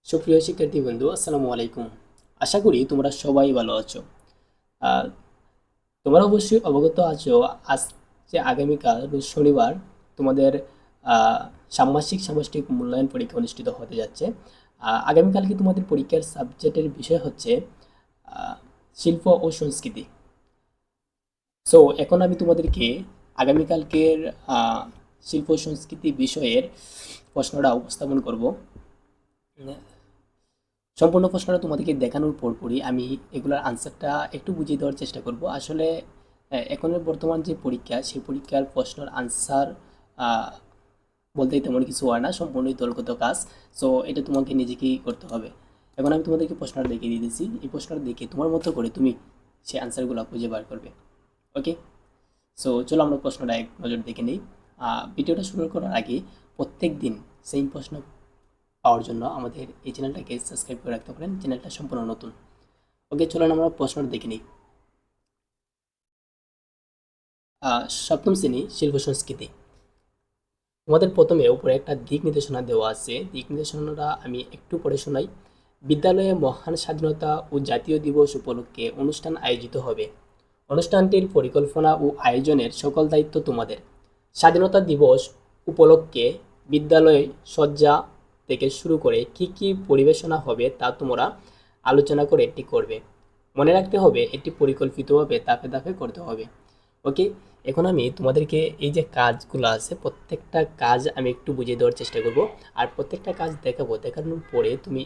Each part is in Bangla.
সুপ্রিয় শিক্ষার্থী বন্ধু, আসসালামু আলাইকুম। আশা করি তোমরা সবাই ভালো আছো। আহ, তোমরা অবশ্যই অবগত আছো, আজ যে আগামীকাল রোজ শনিবার তোমাদের আহ, ষান্মাসিক সামষ্টিক মূল্যায়ন পরীক্ষা অনুষ্ঠিত হতে যাচ্ছে। আগামীকালকে তোমাদের পরীক্ষার সাবজেক্টের বিষয় হচ্ছে আহ, শিল্প ও সংস্কৃতি। সো এখন আমি তোমাদেরকে আগামীকালকের আহ, শিল্প ও সংস্কৃতি বিষয়ের প্রশ্নটা উপস্থাপন করব। সম্পূর্ণ প্রশ্নটা তোমাদেরকে দেখানোর পরপরই আমি এগুলোর আনসারটা একটু বুঝিয়ে দেওয়ার চেষ্টা করব। আসলে এখনের বর্তমান যে পরীক্ষা, সেই পরীক্ষার প্রশ্নের আনসার বলতে তেমন কিছু হয় না, সম্পূর্ণই দলগত কাজ। সো এটা তোমাকে নিজেকেই করতে হবে। এখন আমি তোমাদেরকে প্রশ্নটা দেখিয়ে দিতেছি, এই প্রশ্নটা দেখে তোমার মতো করে তুমি সেই আনসারগুলো খুঁজে বার করবে। ওকে, সো চলো আমরা প্রশ্নটা এক নজর দেখে নিই। ভিডিওটা শুরু করার আগে প্রত্যেক দিন সেম প্রশ্ন পাওয়ার জন্য আমাদের এই চ্যানেলটাকে সাবস্ক্রাইব করে রাখতে পারেন। চ্যানেলটা সম্পূর্ণ নতুন। ওকে, চলুন আমরা প্রশ্নটা দেখে নিই। সপ্তম শ্রেণী শিল্প সংস্কৃতি। তোমাদের প্রথমে উপরে একটা দিক নির্দেশনা দেওয়া আছে, দিক নির্দেশনাটা আমি একটু পড়ে শোনাই। বিদ্যালয়ে মহান স্বাধীনতা ও জাতীয় দিবস উপলক্ষে অনুষ্ঠান আয়োজিত হবে। অনুষ্ঠানটির পরিকল্পনা ও আয়োজনের সকল দায়িত্ব তোমাদের। স্বাধীনতা দিবস উপলক্ষে বিদ্যালয়ে সজ্জা থেকে শুরু করে কি কি পরিবেশনা হবে তা তোমরা আলোচনা করে এটি করবে। মনে রাখতে হবে এটি পরিকল্পিতভাবে ধাপে ধাপে করতে হবে। ওকে, এখন আমি তোমাদেরকে এই যে কাজগুলো আছে প্রত্যেকটা কাজ আমি একটু বুঝিয়ে দেওয়ার চেষ্টা করব। আর প্রত্যেকটা কাজ দেখাবো, দেখানোর পরে তুমি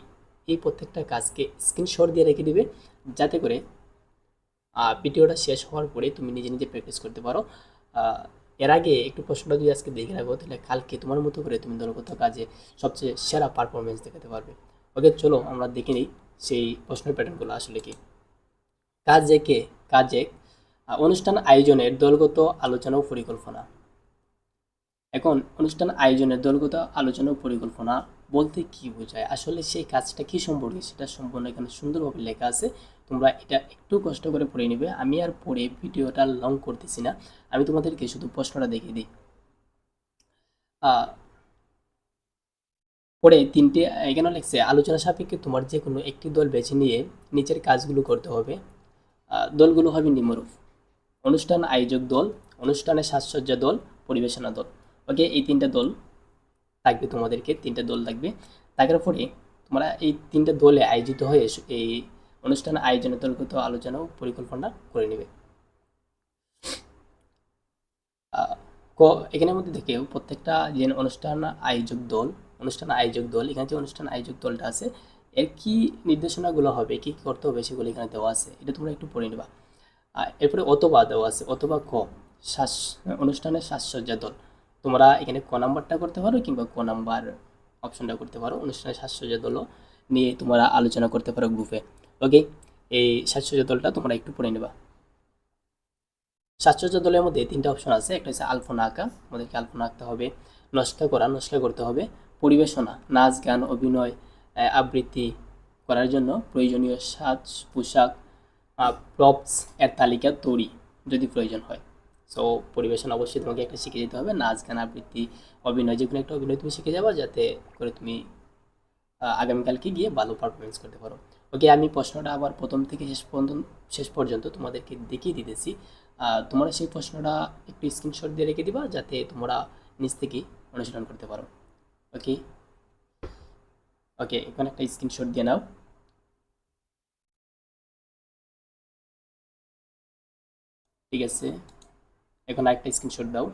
এই প্রত্যেকটা কাজকে স্ক্রিনশট দিয়ে রেখে দিবে, যাতে করে ভিডিওটা শেষ হওয়ার পরে তুমি নিজে নিজে প্র্যাকটিস করতে পারো। আহ, এর আগে একটু প্রশ্নটা যদি আজকে দেখে রাখো, তাহলে কালকে তোমার মতো করে তুমি দলগত কাজে সবচেয়ে সেরা পারফরমেন্স দেখাতে পারবে। ওকে, চলো আমরা দেখে নিই সেই প্রশ্নের প্যাটার্নগুলো আসলে কি। কাজ একে, কাজ এক, অনুষ্ঠান আয়োজনের দলগত আলোচনা ও পরিকল্পনা। এখন অনুষ্ঠান আয়োজনের দলগত আলোচনা ও পরিকল্পনা বলতে কি বোঝায়, আসলে সেই কাজটা কি সম্পর্কে সেটা সম্পূর্ণ এখানে সুন্দরভাবে লেখা আছে। তোমরা এটা একটু কষ্ট করে পড়ে নিবে। আমি আর পড়ে ভিডিওটা লং করতেছি না, আমি তোমাদেরকে শুধু প্রশ্নটা দেখিয়ে দিই। আহ, পরে তিনটে এখানে লিখছে, আলোচনা সাপেক্ষে তোমার যে কোনো একটি দল বেছে নিয়ে নিচের কাজগুলো করতে হবে। দলগুলো হবে নিম্নরূপ: অনুষ্ঠান আয়োজক দল, অনুষ্ঠানে সাজসজ্জা দল, পরিবেশনা দল। ওকে, এই তিনটা দল থাকবে, তোমাদেরকে তিনটা দল থাকবে। থাকার পরে তোমরা এই তিনটা দলে আয়োজিত হয়ে এই অনুষ্ঠান আয়োজনের দলগত আলোচনা ও পরিকল্পনা করে নেবে। আহ, ক এখানের মধ্যে থেকে প্রত্যেকটা যে অনুষ্ঠান আয়োজক দল, এখানে যে অনুষ্ঠান আয়োজক দলটা আছে এর কি নির্দেশনাগুলো হবে, কি কি করতে হবে সেগুলো এখানে দেওয়া আছে, এটা তোমরা একটু পড়ে নেবা। এরপরে অথবা দেওয়া আছে, অথবা ক শ্বাস অনুষ্ঠানের সাজসজ্জা দল। তোমরা এখানে ক নাম্বারটা করতে পারো কিংবা ক নাম্বার অপশনটা করতে পারো। অনুষ্ঠানের সাজসজ্জা দলও নিয়ে তোমরা আলোচনা করতে পারো গ্রুপে। ওকে, এই সাজসজ্জা দলটা তোমরা একটু পড়ে নেবা। সাজসজ্জা দলের মধ্যে তিনটা অপশন আছে, একটা হচ্ছে আলপনা আঁকা, আমাদেরকে আলপনা আঁকতে হবে। নকশা করতে হবে। পরিবেশনা, নাচ গান অভিনয় আবৃত্তি করার জন্য প্রয়োজনীয় সাজ পোশাক, প্রপস এর তালিকা তৈরি যদি প্রয়োজন হয়। সো পরিবেশন অবশ্যই তোমাকে একটা শিখে যেতে হবে, নাচ গান আবৃত্তি অভিনয় যে কোনো একটা অভিনয় তুমি শিখে যাবা, যাতে করে তুমি আগামীকালকে গিয়ে ভালো পারফরমেন্স করতে পারো। ওকে, আমি প্রশ্নটা আবার প্রথম থেকে শেষ পর্যন্ত তোমাদেরকে দেখিয়ে দিতেছি। তোমরা সেই প্রশ্নটা একটু স্ক্রিনশট দিয়ে রেখে দিবা, যাতে তোমরা নিজ থেকেই অনুশীলন করতে পারো। ওকে, ওকে, এখানে একটা স্ক্রিনশট দিয়ে নাও। ঠিক আছে, এখন আরেকটা স্ক্রিনশট দাও।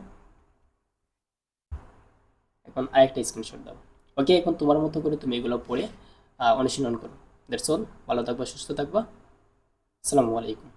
এখন আরেকটা স্ক্রিনশট দাও। ওকে, এখন তোমার মতো করে তুমি এগুলো পড়ে অনুশীলন করো। That's all. ভালো থাকবা, সুস্থ থাকবা। আসসালামু আলাইকুম।